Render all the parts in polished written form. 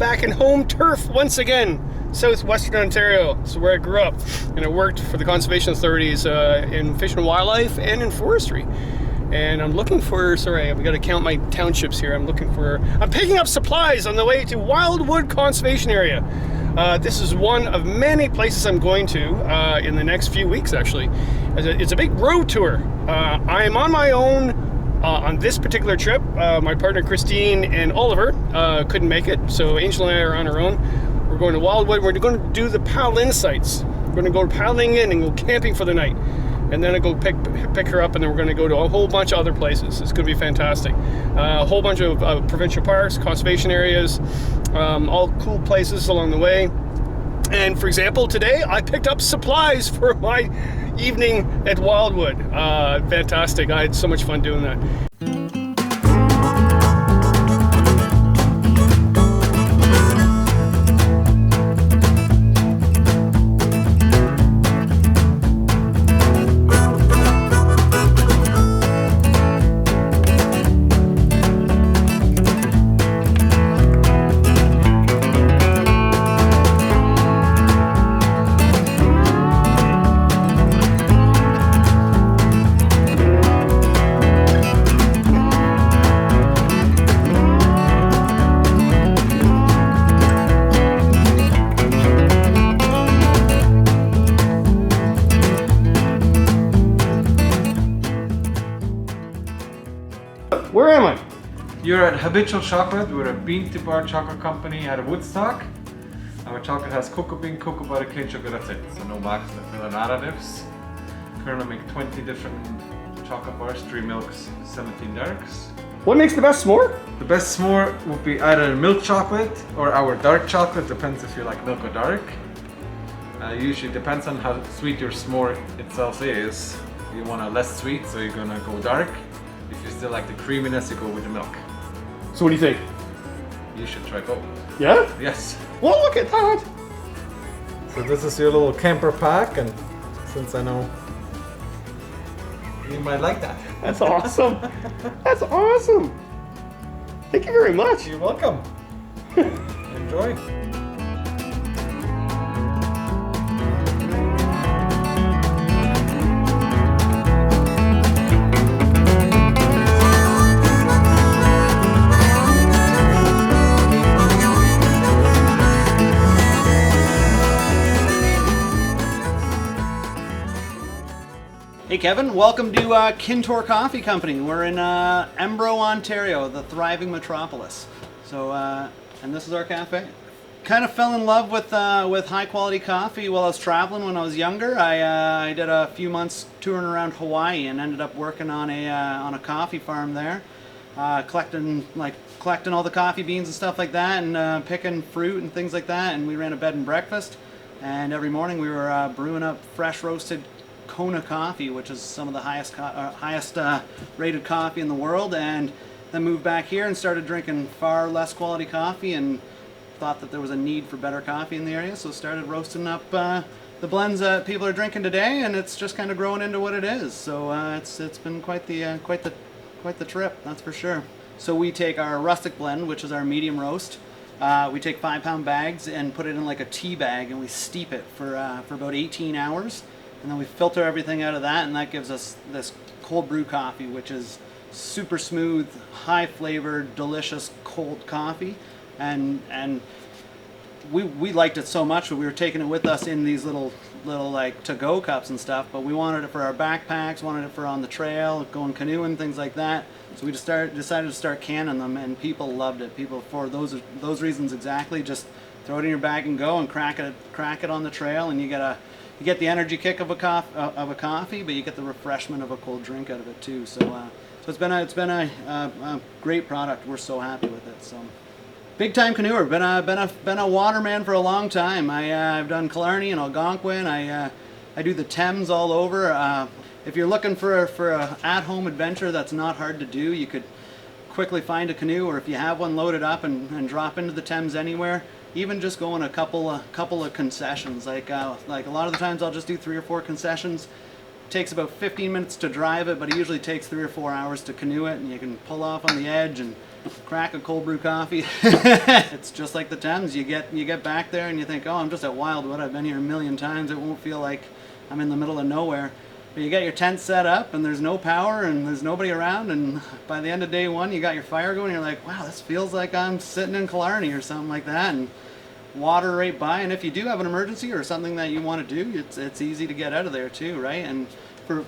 back in home turf once again, Southwestern Ontario. This is where I grew up, and I worked for the conservation authorities in fish and wildlife and in forestry. And I'm looking for, sorry, I've got to count my townships here. I'm picking up supplies on the way to Wildwood Conservation Area. This is one of many places I'm going to in the next few weeks, actually. It's a big road tour. I am on my own on this particular trip. My partner Christine and Oliver couldn't make it, so Angel and I are on our own. We're going to Wildwood. We're going to do the paddle in sites. We're going to go paddling in and go camping for the night. And then I go pick her up, and then we're going to go to a whole bunch of other places. It's going to be fantastic. A whole bunch of provincial parks, conservation areas, all cool places along the way. And for example, today I picked up supplies for my evening at Wildwood. Fantastic. I had so much fun doing that. Where am I? You're at Habitual Chocolate. We're a bean-to-bar chocolate company out of Woodstock. Our chocolate has cocoa bean, cocoa butter, cane sugar, that's it. So no wax, no filler additives. Currently make 20 different chocolate bars, 3 milks, 17 darks. What makes the best s'more? The best s'more would be either milk chocolate or our dark chocolate, depends if you like milk or dark. Usually depends on how sweet your s'more itself is. You want a less sweet, so you're gonna go dark. If you still like the creaminess, you go with the milk. So what do you think? You should try both. Yeah? Yes. Well, look at that! So this is your little camper pack, and since I know you might like that. That's awesome. That's awesome. Thank you very much. You're welcome. Enjoy. Hey Kevin, welcome to Kintore Coffee Company. We're in Embro, Ontario, the thriving metropolis. So, and this is our cafe. Kind of fell in love with high quality coffee while I was traveling when I was younger. I did a few months touring around Hawaii and ended up working on a coffee farm there, collecting all the coffee beans and stuff like that, and picking fruit and things like that. And we ran a bed and breakfast, and every morning we were brewing up fresh roasted Kona coffee, which is some of the highest rated coffee in the world, and then moved back here and started drinking far less quality coffee, and thought that there was a need for better coffee in the area, so started roasting up the blends that people are drinking today, and it's just kind of growing into what it is. So it's been quite the trip, that's for sure. So we take our rustic blend, which is our medium roast. We take 5-pound bags and put it in like a tea bag, and we steep it for about 18 hours. And then we filter everything out of that, and that gives us this cold brew coffee, which is super smooth, high flavored, delicious cold coffee. And we liked it so much that we were taking it with us in these little like to-go cups and stuff, but we wanted it for our backpacks, wanted it for on the trail, going canoeing, things like that. So we decided to start canning them, and people loved it. People, for those reasons exactly, just throw it in your bag and go and crack it on the trail, and you get the energy kick of a coffee, but you get the refreshment of a cold drink out of it too. So it's been a great product. We're so happy with it. So big time canoeer. Been a waterman for a long time. I've done Killarney and Algonquin. I do the Thames all over. If you're looking for a at-home adventure that's not hard to do, you could quickly find a canoe, or if you have one, load it up and drop into the Thames anywhere. Even just going a couple of concessions, like a lot of the times I'll just do 3 or 4 concessions. It takes about 15 minutes to drive it, but it usually takes 3 or 4 hours to canoe it, and you can pull off on the edge and crack a cold brew coffee. It's just like the Thames. You get back there and you think, oh, I'm just at Wildwood. I've been here a million times. It won't feel like I'm in the middle of nowhere. But you get your tent set up and there's no power and there's nobody around, and by the end of day one you got your fire going and you're like, wow, this feels like I'm sitting in Killarney or something like that, and water right by. And if you do have an emergency or something that you want to do, it's easy to get out of there too, right? And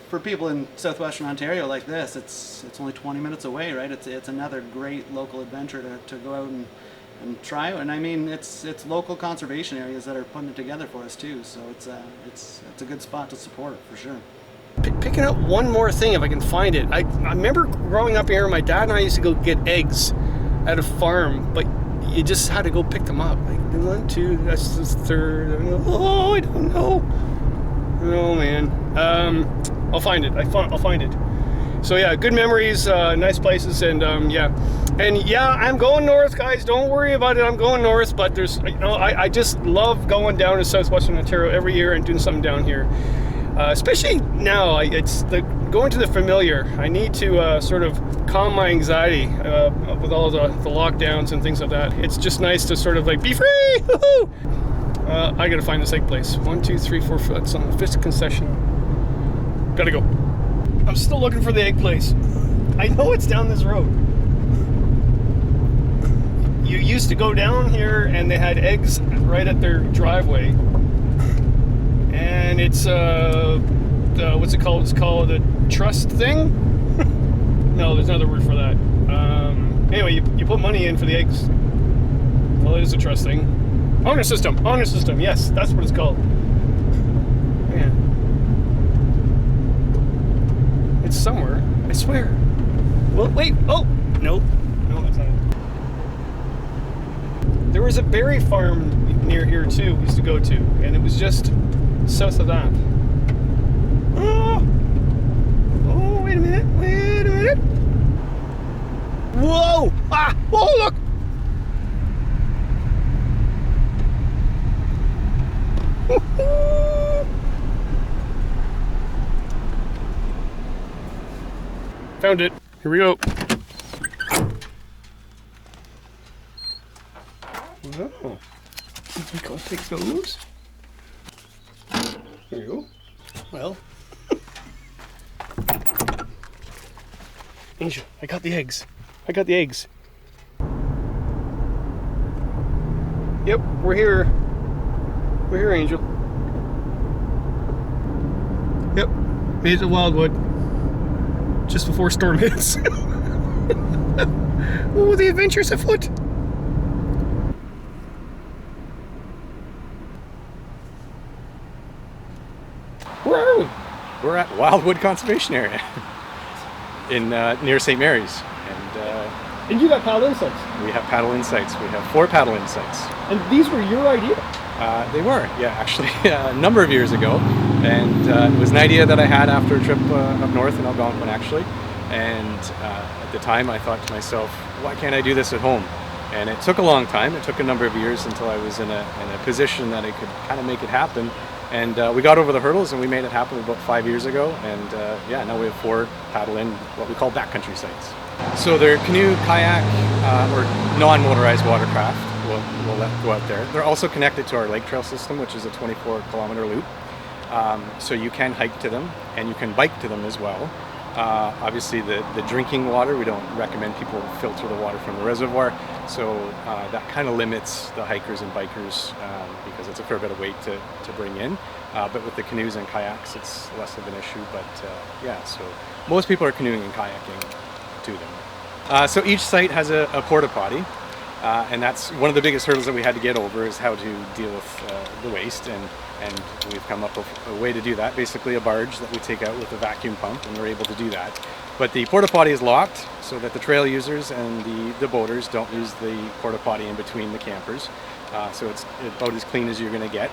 for people in Southwestern Ontario like this, it's only 20 minutes away, right? It's another great local adventure to go out and try. And I mean, it's local conservation areas that are putting it together for us too, so it's a good spot to support for sure. Picking up one more thing if I can find it. I remember growing up here, my dad and I used to go get eggs at a farm, but you just had to go pick them up. Like 1, 2, that's the third. Oh, I don't know. Oh man. I'll find it. I'll find it. So yeah, good memories, nice places, and yeah. And yeah, I'm going north, guys. Don't worry about it. I'm going north, but there's, I just love going down to Southwestern Ontario every year and doing something down here. Especially now, it's going to the familiar. I need to sort of calm my anxiety with all the lockdowns and things like that. It's just nice to sort of like be free. Woo-hoo! I gotta find this egg place. 1, 2, 3, 4 foot. It's on the 5th concession. Gotta go. I'm still looking for the egg place. I know it's down this road. You used to go down here and they had eggs right at their driveway. And it's what's it called? It's called a trust thing. No, there's another word for that. Anyway, you put money in for the eggs. Well, it is a trust thing. Honor system. Yes, that's what it's called. Man, it's somewhere. I swear. Well, wait. Oh, no, that's not it. There was a berry farm near here too. We used to go to, and it was just south of that. Oh, wait a minute. Whoa! Ah! Whoa, look! Found it. Here we go. Wow. I'll take those. There you go. Well. Angel, I got the eggs. Yep, we're here. We're here, Angel. Yep, made it to Wildwood. Just before storm hits. Oh, the adventure's afoot. Where are we? We're at Wildwood Conservation Area in near St. Mary's, And you got paddle insights. we have paddle insights. We have 4 paddle insights. And these were your idea. They were, yeah, actually a number of years ago, and it was an idea that I had after a trip up north in Algonquin, actually. And at the time, I thought to myself, why can't I do this at home? And it took a long time. It took a number of years until I was in a position that I could kind of make it happen. And we got over the hurdles and we made it happen about 5 years ago. And yeah, now we have 4 paddle in what we call backcountry sites. So they're canoe, kayak, or non-motorized watercraft. We'll let go out there. They're also connected to our lake trail system, which is a 24-kilometer loop. So you can hike to them and you can bike to them as well. Obviously the drinking water, we don't recommend people filter the water from the reservoir, so that kind of limits the hikers and bikers because it's a fair bit of weight to bring in. But with the canoes and kayaks, it's less of an issue. But yeah, so most people are canoeing and kayaking to them. So each site has a porta potty, and that's one of the biggest hurdles that we had to get over, is how to deal with the waste, and we've come up with a way to do that. Basically a barge that we take out with a vacuum pump, and we're able to do that. But the porta potty is locked so that the trail users and the boaters don't use the porta potty in between the campers. So it's about as clean as you're going to get.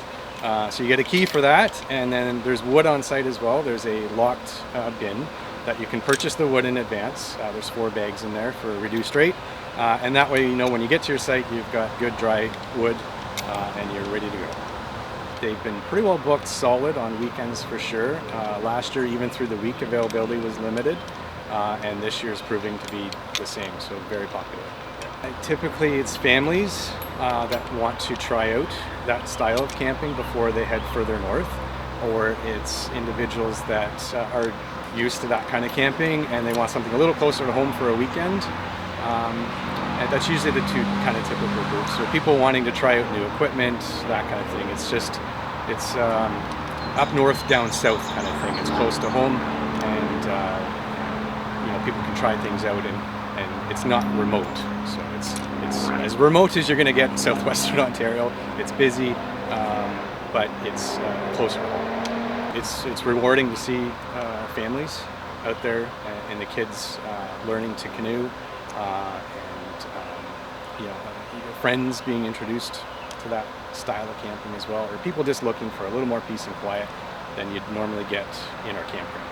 So you get a key for that, and then there's wood on site as well. There's a locked bin that you can purchase the wood in advance. There's 4 bags in there for a reduced rate, and that way you know when you get to your site you've got good dry wood and you're ready to go. They've been pretty well booked solid on weekends for sure. Last year, even through the week, availability was limited. and this year is proving to be the same, so very popular. Typically it's families that want to try out that style of camping before they head further north, or it's individuals that are used to that kind of camping and they want something a little closer to home for a weekend. And that's usually the two kind of typical groups. So people wanting to try out new equipment, that kind of thing. It's up north, down south kind of thing. It's close to home, and people can try things out, and it's not remote. So it's as remote as you're going to get in Southwestern Ontario. It's busy, but it's closer to home. It's rewarding to see families out there and the kids learning to canoe, friends being introduced to that style of camping as well, or people just looking for a little more peace and quiet than you'd normally get in our campground.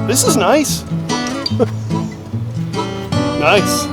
This is nice. Nice.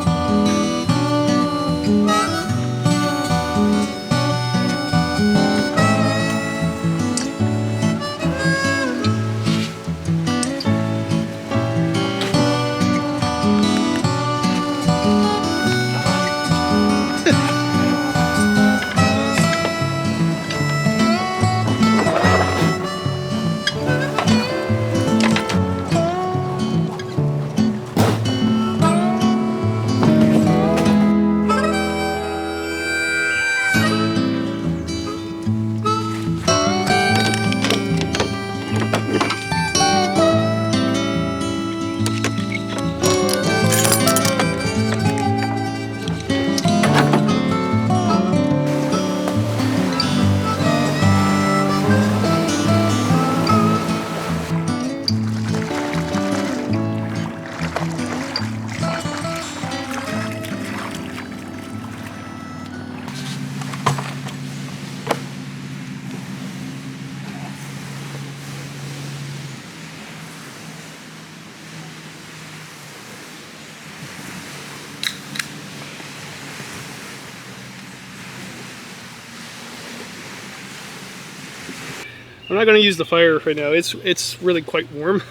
I'm not going to use the fire right now. It's really quite warm,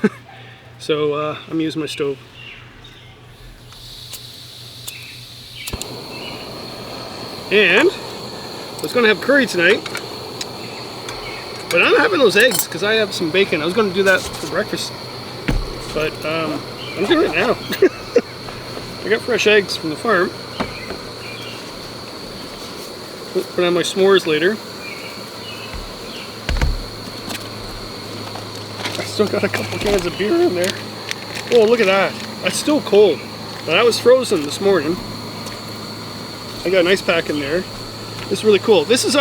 so I'm using my stove. And I was going to have curry tonight, but I'm having those eggs because I have some bacon. I was going to do that for breakfast, but I'm doing it now. I got fresh eggs from the farm. Put on my s'mores later. Still got a couple cans of beer in there. Oh, look at that. That's still cold. Now, that was frozen this morning. I got an ice pack in there. This is really cool. This is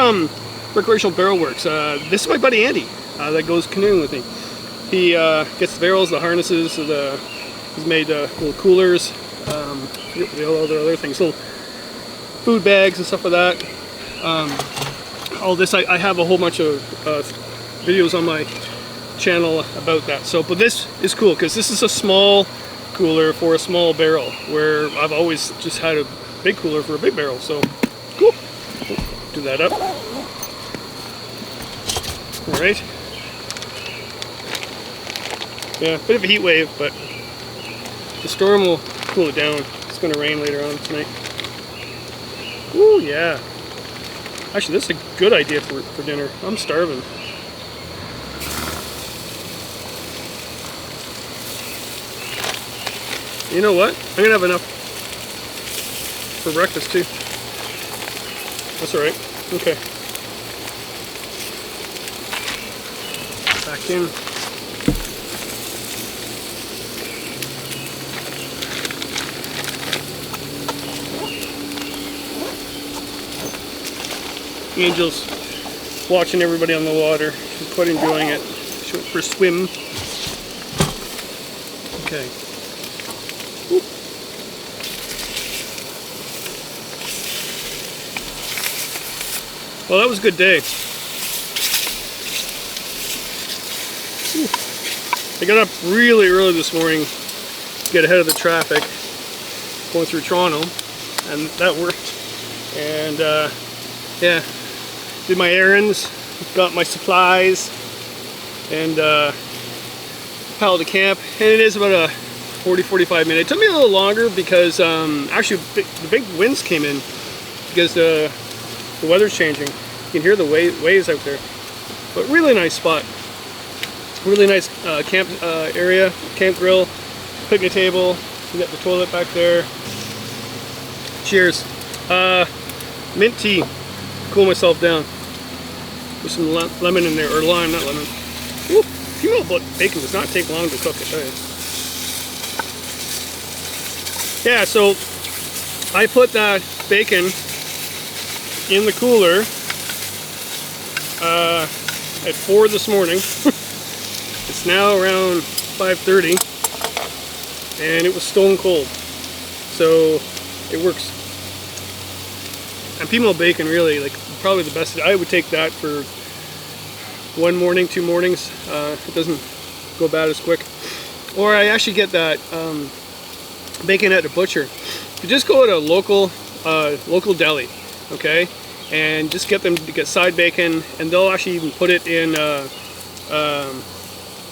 Recreational Barrel Works. This is my buddy Andy that goes canoeing with me. He gets the barrels, the harnesses, he's made little coolers, all the other things, little food bags and stuff like that. All this, I have a whole bunch of videos on my channel about that. So, but this is cool because this is a small cooler for a small barrel, where I've always just had a big cooler for a big barrel. So, cool. Do that up. All right. Yeah, bit of a heat wave, but the storm will cool it down. It's going to rain later on tonight. Ooh, yeah. Actually, this is a good idea for dinner. I'm starving. You know what? I'm gonna have enough for breakfast too. That's all right. Okay. Back in. Angel's watching everybody on the water. She's quite enjoying it. She went for a swim. Okay. Oop. Well, that was a good day. I got up really early this morning to get ahead of the traffic going through Toronto, and that worked. And yeah, did my errands, got my supplies, and piled the camp. And it is about a 40-45 minute. It took me a little longer because actually the big winds came in because the weather's changing. You can hear the waves out there. But really nice spot. Really nice camp area, camp grill, picnic table. You got the toilet back there. Cheers. Mint tea. Cool myself down. With some lemon in there, or lime, not lemon. Woo! Female bacon does not take long to cook, I tell you. Yeah, so I put that bacon in the cooler at 4 this morning. It's now around 5:30, and it was stone cold. So it works. And female bacon, really, like, probably the best. I would take that for 1 morning, 2 mornings. It doesn't go bad as quick. Or I actually get that bacon at the butcher. You just go to a local deli, okay, and just get them to get side bacon, and they'll actually even put it in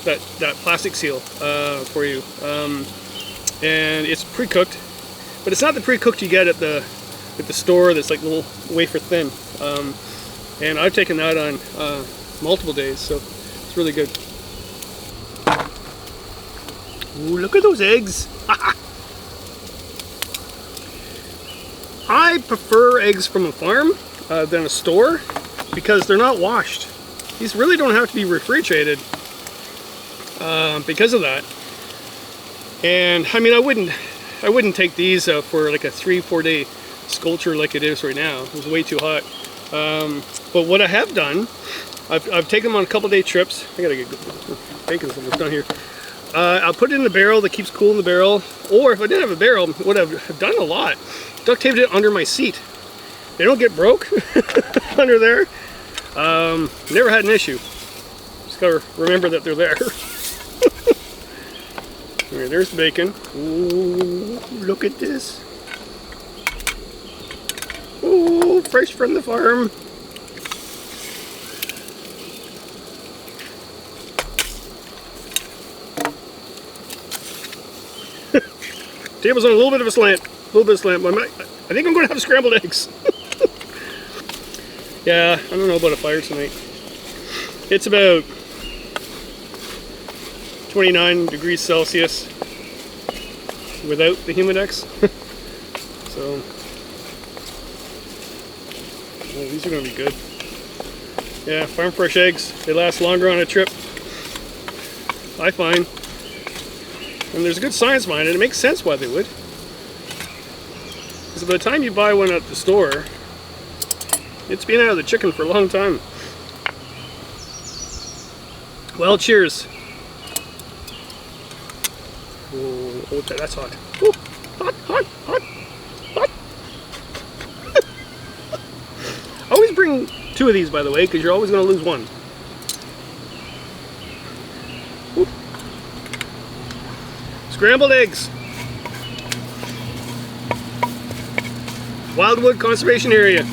that plastic seal for you, and it's pre-cooked, but it's not the pre-cooked you get at the store that's like little wafer thin. And I've taken that on multiple days, so it's really good. Ooh, look at those eggs. I prefer eggs from a farm than a store because they're not washed. These really don't have to be refrigerated because of that. And I mean, I wouldn't take these for like a 3-4 day sculpture like it is right now. It's way too hot. But what I have done, I've taken them on a couple day trips. I gotta get bacon's almost done here. I'll put it in the barrel that keeps cool in the barrel. Or if I didn't have a barrel, what I've done a lot, duct taped it under my seat. They don't get broke under there. Never had an issue. Just gotta remember that they're there. Okay, there's the bacon. Ooh, look at this. Ooh, fresh from the farm. Table's on a little bit of a slant. A little bit of slant. But I think I'm going to have scrambled eggs. Yeah, I don't know about a fire tonight. It's about 29 degrees Celsius without the Humidex. So, well, these are going to be good. Yeah, farm fresh eggs. They last longer on a trip, I find. And there's a good science behind it. It makes sense why they would. Because by the time you buy one at the store, it's been out of the chicken for a long time. Well, cheers. Oh, that's hot. Ooh, hot, hot, hot, hot. I always bring 2 of these, by the way, because you're always going to lose one. Ooh. Scrambled eggs. Wildwood Conservation Area.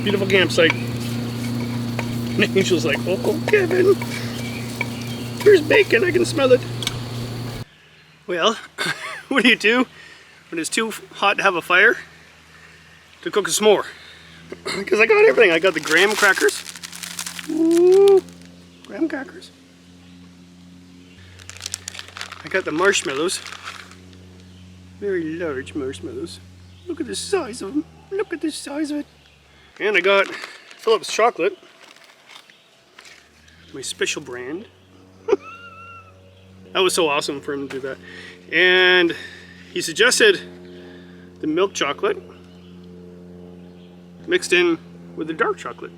Beautiful campsite. And Angel's like, oh, Kevin, here's bacon, I can smell it. Well, what do you do when it's too hot to have a fire? To cook a s'more. Because I got everything. I got the graham crackers. Ooh, graham crackers. I got the marshmallows. Very large marshmallows. Look at the size of them. Look at the size of it. And I got Phillips chocolate. My special brand. That was so awesome for him to do that. And he suggested the milk chocolate mixed in with the dark chocolate.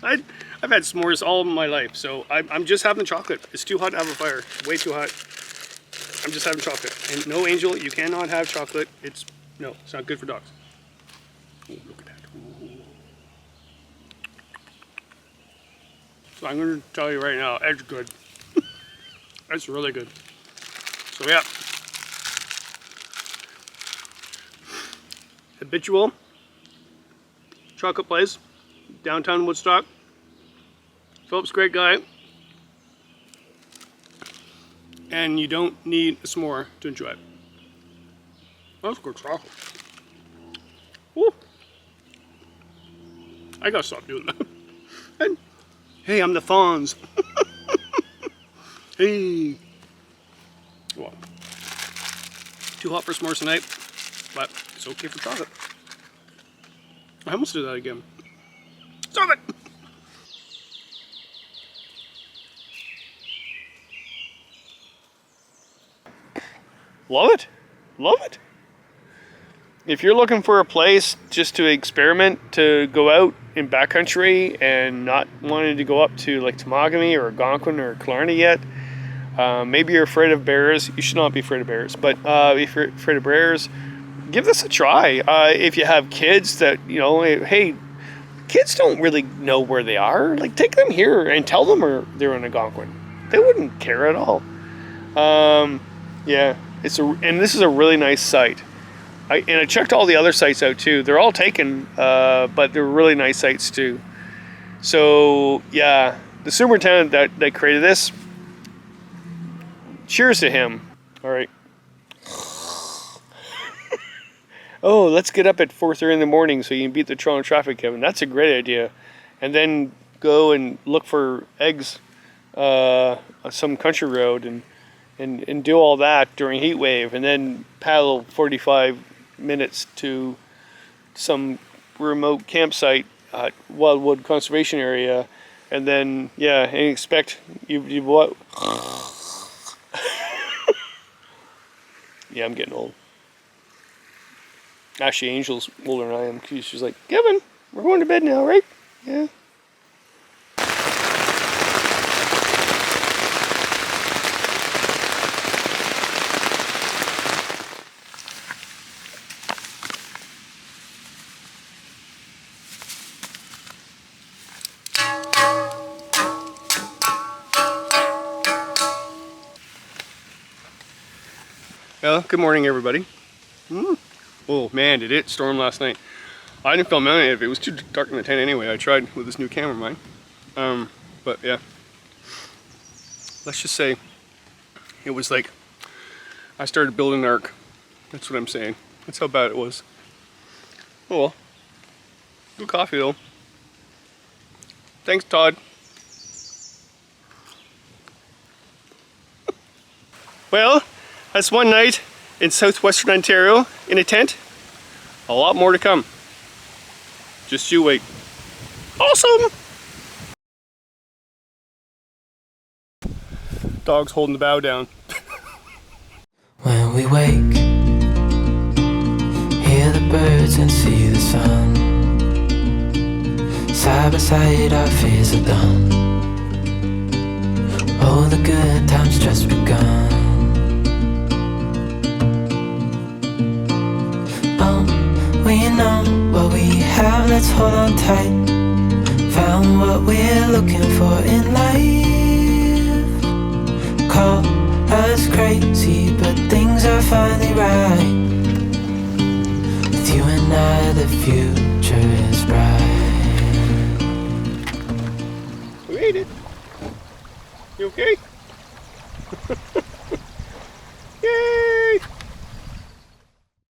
I've had s'mores all my life, so I'm just having chocolate. It's too hot to have a fire. Way too hot. I'm just having chocolate. And no, Angel, you cannot have chocolate. It's not good for dogs. Oh, look at that. Ooh. So I'm going to tell you right now, it's good. It's really good. So yeah. Habitual Chocolate place, downtown Woodstock. Philip's a great guy. And you don't need a s'more to enjoy it. That's good chocolate. Woo. I gotta stop doing that. And, hey, I'm the Fonz. Hey. Well, too hot for s'mores tonight, but it's okay for chocolate. I almost did that again. Stop it! Love it. Love it. If you're looking for a place just to experiment, to go out in backcountry and not wanting to go up to like Temagami or Algonquin or Killarney yet, maybe you're afraid of bears. You should not be afraid of bears, but if you're afraid of bears, give this a try. If you have kids that, hey, kids don't really know where they are. Like, take them here and tell them they're in Algonquin. They wouldn't care at all. Yeah, and this is a really nice site. I checked all the other sites out too. They're all taken, but they're really nice sites too. So yeah, the superintendent that created this, cheers to him. All right. Oh, let's get up at 4:30 in the morning so you can beat the Toronto traffic, Kevin. That's a great idea. And then go and look for eggs on some country road and do all that during heat wave, and then paddle 45 minutes to some remote campsite at Wildwood Conservation Area, and then and expect you what? Yeah, I'm getting old. Actually, Angel's older than I am. She's like, Kevin, we're going to bed now, right? Yeah. Well, good morning, everybody. Oh man, did it storm last night. I didn't film any of it. It was too dark in the tent anyway. I tried with this new camera of mine. But yeah. Let's just say it was like I started building an ark. That's what I'm saying. That's how bad it was. Oh well. Good coffee though. Thanks, Todd. Well, that's one night in southwestern Ontario in a tent. A lot more to come. Just you wait. Awesome! Dog's holding the bow down. When we wake, hear the birds and see the sun. Side by side our fears are done. Oh, the good times just begun. We know what we have, let's hold on tight. Found what we're looking for in life. Call us crazy, but things are finally right. With you and I, the future is bright. We made it. You okay?